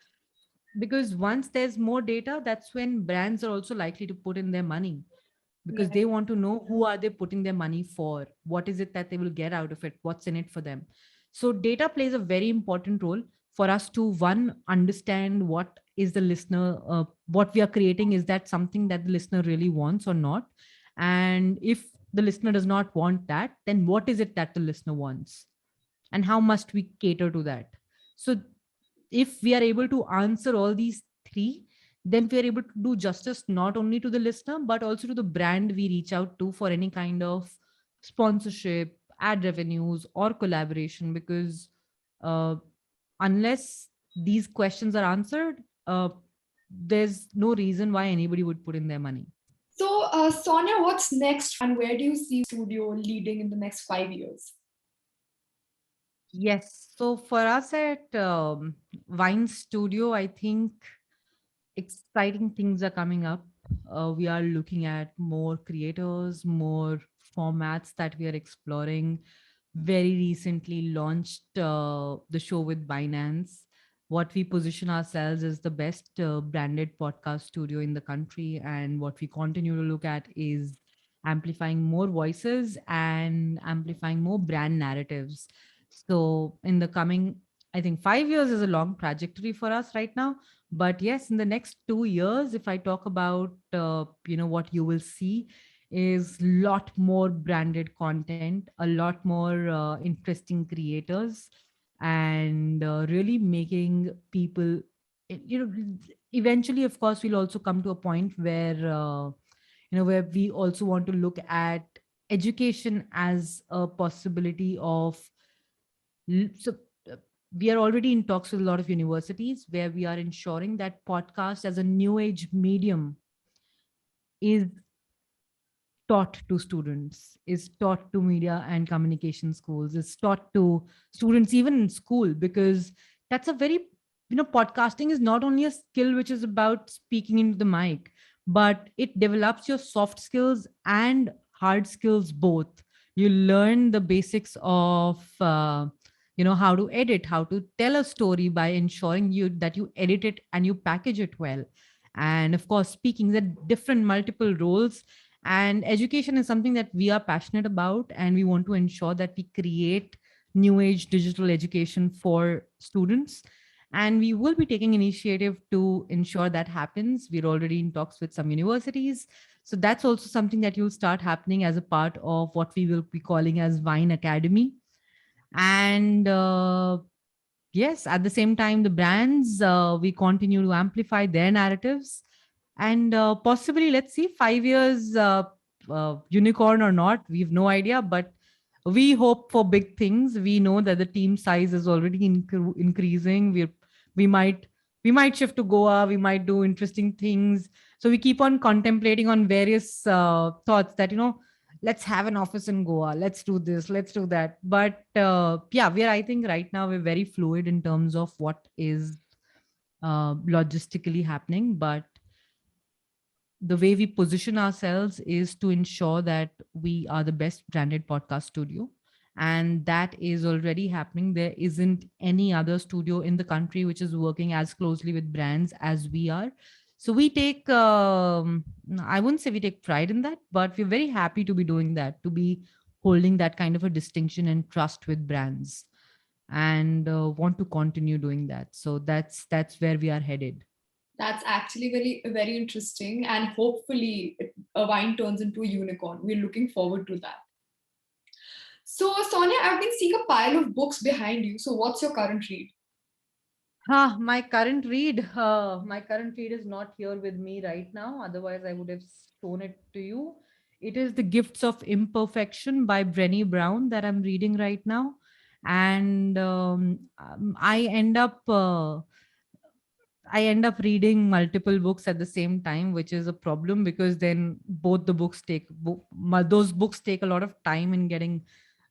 Because once there's more data, that's when brands are also likely to put in their money, because Right. they want to know who are they putting their money for, what is it that they will get out of it, what's in it for them. So data plays a very important role for us to, one, understand what is the listener, what we are creating, is that something that the listener really wants or not. And if the listener does not want that, then what is it that the listener wants, and how must we cater to that. So if we are able to answer all these three, then we are able to do justice not only to the listener, but also to the brand we reach out to for any kind of sponsorship, ad revenues, or collaboration. Because uh, unless these questions are answered, there's no reason why anybody would put in their money. So, Sonia, what's next, and where do you see studio leading in the next 5 years? Yes. So for us at Wine Studio, I think exciting things are coming up. We are looking at more creators, more formats that we are exploring. Very recently launched the show with Binance. What we position ourselves as the best branded podcast studio in the country, and what we continue to look at is amplifying more voices and amplifying more brand narratives. So, in the coming, I think 5 years is a long trajectory for us right now. But yes, in the next 2 years, if I talk about, what you will see is lot more branded content, a lot more interesting creators, and really making people, eventually, of course, we'll also come to a point where, where we also want to look at education as a possibility of, so uh, we are already in talks with a lot of universities where we are ensuring that podcast as a new age medium is taught to students, is taught to media and communication schools, is taught to students even in school, because that's a very, podcasting is not only a skill which is about speaking into the mic, but it develops your soft skills and hard skills both. You learn the basics of, how to edit, how to tell a story by ensuring you that you edit it and you package it well. And of course, speaking the different multiple roles, and education is something that we are passionate about, and we want to ensure that we create new age digital education for students. And we will be taking initiative to ensure that happens. We're already in talks with some universities. So that's also something that will start happening as a part of what we will be calling as Vine Academy. And yes, at the same time, the brands, we continue to amplify their narratives, and possibly, let's see, 5 years, unicorn or not, we have no idea, but we hope for big things. We know that the team size is already increasing. We might shift to Goa, we might do interesting things. So we keep on contemplating on various thoughts that, let's have an office in Goa, let's do this, let's do that. But yeah, I think right now we're very fluid in terms of what is logistically happening. But the way we position ourselves is to ensure that we are the best branded podcast studio, and that is already happening. There isn't any other studio in the country which is working as closely with brands as we are. So we take, I wouldn't say we take pride in that, but we're very happy to be doing that, to be holding that kind of a distinction and trust with brands, and want to continue doing that. So that's where we are headed. That's actually very, very interesting. And hopefully, a wine turns into a unicorn. We're looking forward to that. So, Sonia, I've been seeing a pile of books behind you. So, what's your current read? My current read is not here with me right now. Otherwise, I would have shown it to you. It is The Gifts of Imperfection by Brené Brown that I'm reading right now. And I end up reading multiple books at the same time, which is a problem because then both the books those books take a lot of time in getting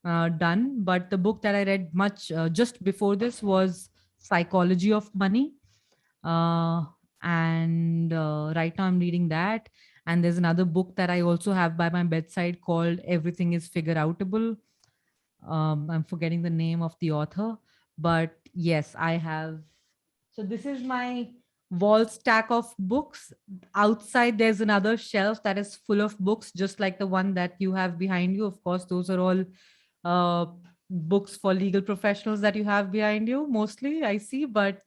done. But the book that I read much just before this was Psychology of Money, uh, and right now I'm reading that. And there's another book that I also have by my bedside called Everything is Figure Outable. I'm forgetting the name of the author, but yes, I have. So this is my wall stack of books. Outside, there's another shelf that is full of books, just like the one that you have behind you. Of course, those are all uh, books for legal professionals that you have behind you, mostly, I see. But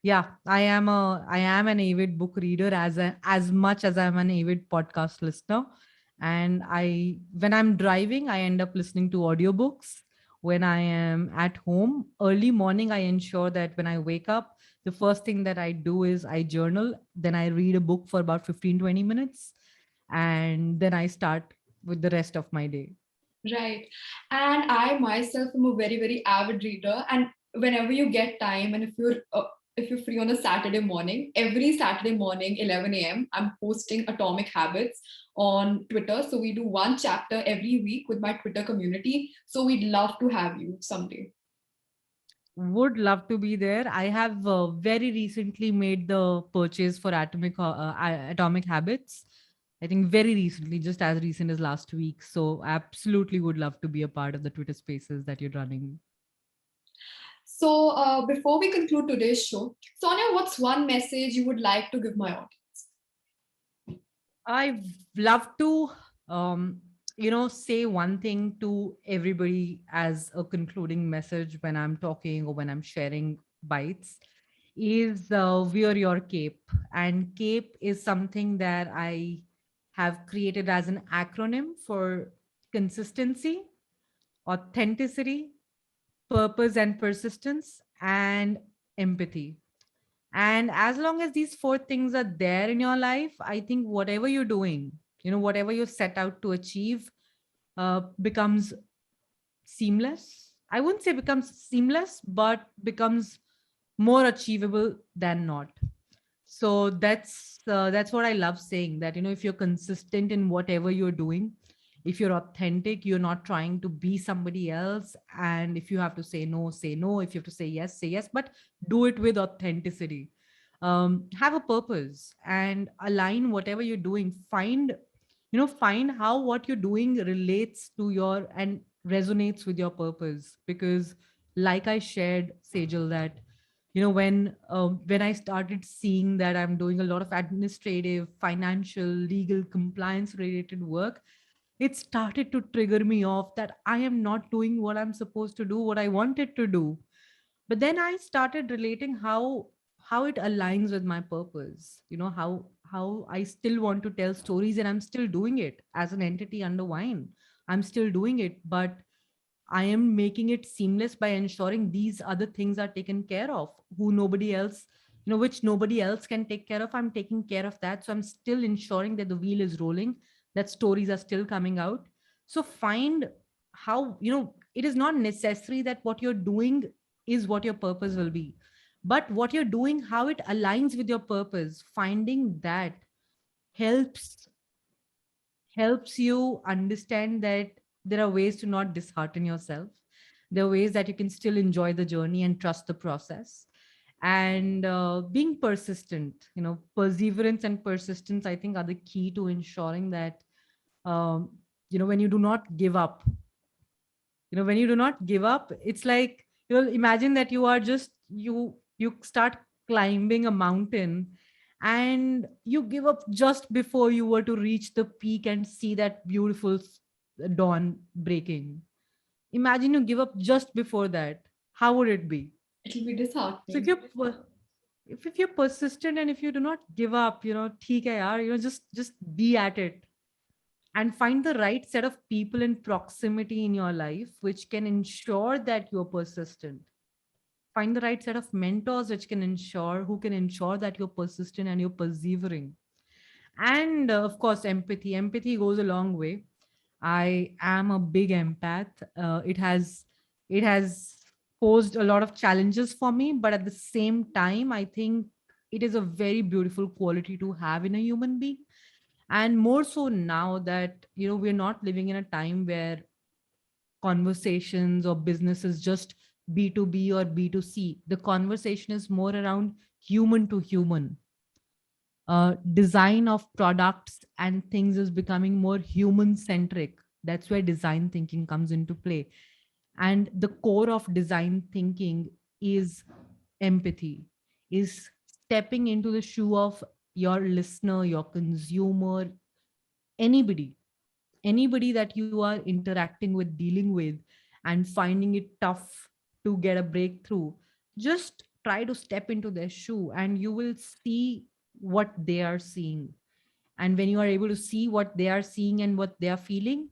yeah, I am an avid book reader, as much as I'm an avid podcast listener. And when I'm driving, I end up listening to audiobooks. When I am at home early morning, I ensure that when I wake up, the first thing that I do is I journal, then I read a book for about 15-20 minutes, and then I start with the rest of my day. Right. And I myself am a very, very avid reader. And whenever you get time, and if you're free on a Saturday morning, every Saturday morning, 11 a.m., I'm posting Atomic Habits on Twitter. So we do one chapter every week with my Twitter community. So we'd love to have you someday. Would love to be there. I have very recently made the purchase for Atomic Habits. I think very recently, just as recent as last week. So absolutely would love to be a part of the Twitter spaces that you're running. So, before we conclude today's show, Sonia, what's one message you would like to give my audience? I love to, um, say one thing to everybody as a concluding message when I'm talking or when I'm sharing bites is wear your cape. And cape is something that I have created as an acronym for consistency, authenticity, purpose and persistence, and empathy. And as long as these four things are there in your life, I think whatever you're doing, whatever you set out to achieve, becomes seamless. I wouldn't say becomes seamless, but becomes more achievable than not. So that's what I love saying, that if you're consistent in whatever you're doing, if you're authentic, you're not trying to be somebody else, and if you have to say no, say no, if you have to say yes, but do it with authenticity. Have a purpose and align whatever you're doing. Find how what you're doing relates to your and resonates with your purpose. Because like I shared, Sejal, that when I started seeing that I'm doing a lot of administrative, financial, legal, compliance related work, it started to trigger me off that I am not doing what I'm supposed to do, what I wanted to do. But then I started relating how it aligns with my purpose. How I still want to tell stories, and I'm still doing it as an entity under Wine. I'm still doing it, but I am making it seamless by ensuring these other things are taken care of, who nobody else, which nobody else can take care of. I'm taking care of that. So I'm still ensuring that the wheel is rolling, that stories are still coming out. So find how, it is not necessary that what you're doing is what your purpose will be, but what you're doing, how it aligns with your purpose, finding that helps helps you understand that there are ways to not dishearten yourself. There are ways that you can still enjoy the journey and trust the process. And being persistent, perseverance and persistence, I think, are the key to ensuring that, um, when you do not give up, when you do not give up, it's like, imagine that you start climbing a mountain, and you give up just before you were to reach the peak and see that beautiful dawn breaking. Imagine you give up just before that. How would it be? It'll be So disheartening. if you're persistent and if you do not give up, theek hai yaar, just be at it, and find the right set of people in proximity in your life which can ensure that you're persistent. Find the right set of mentors who can ensure that you're persistent and you're persevering. And of course, empathy goes a long way. I am a big empath. It has posed a lot of challenges for me, but at the same time, I think it is a very beautiful quality to have in a human being. And more so now that we're not living in a time where conversations or businesses just B2B or B2C. The conversation is more around human to human. Design of products and things is becoming more human centric. That's where design thinking comes into play. And the core of design thinking is empathy, is stepping into the shoe of your listener, your consumer, anybody that you are interacting with, dealing with, and finding it tough to get a breakthrough. Just try to step into their shoe and you will see what they are seeing. And when you are able to see what they are seeing and what they are feeling,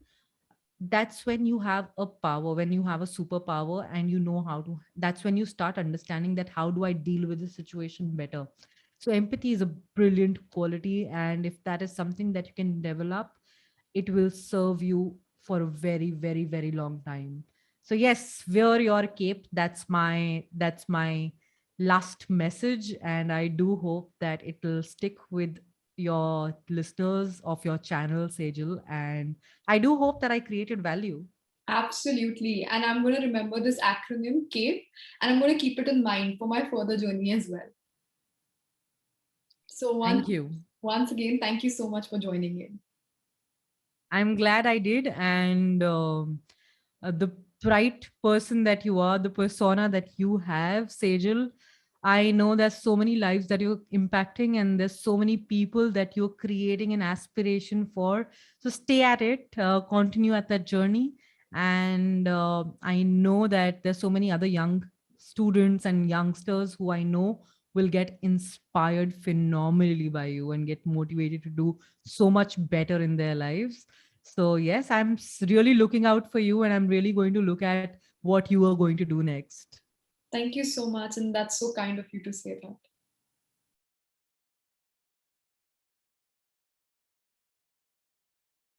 that's when you have a power, when you have a superpower, and you know how to, that's when you start understanding that how do I deal with the situation better. So empathy is a brilliant quality, and if that is something that you can develop, it will serve you for a very, very, very long time. So yes, wear your cape. That's my last message, and I do hope that it will stick with your listeners of your channel, Sejal. And I do hope that I created value. Absolutely. And I'm going to remember this acronym CAPE, and I'm going to keep it in mind for my further journey as well. So, one Thank you. Once again, thank you so much for joining in. I'm glad I did. And the bright person that you are, the persona that you have, Sejal, I know there's so many lives that you're impacting, and there's so many people that you're creating an aspiration for. So stay at it, continue at that journey. And I know that there's so many other young students and youngsters who I know will get inspired phenomenally by you and get motivated to do so much better in their lives. So, yes, I'm really looking out for you, and I'm really going to look at what you are going to do next. Thank you so much. And that's so kind of you to say that.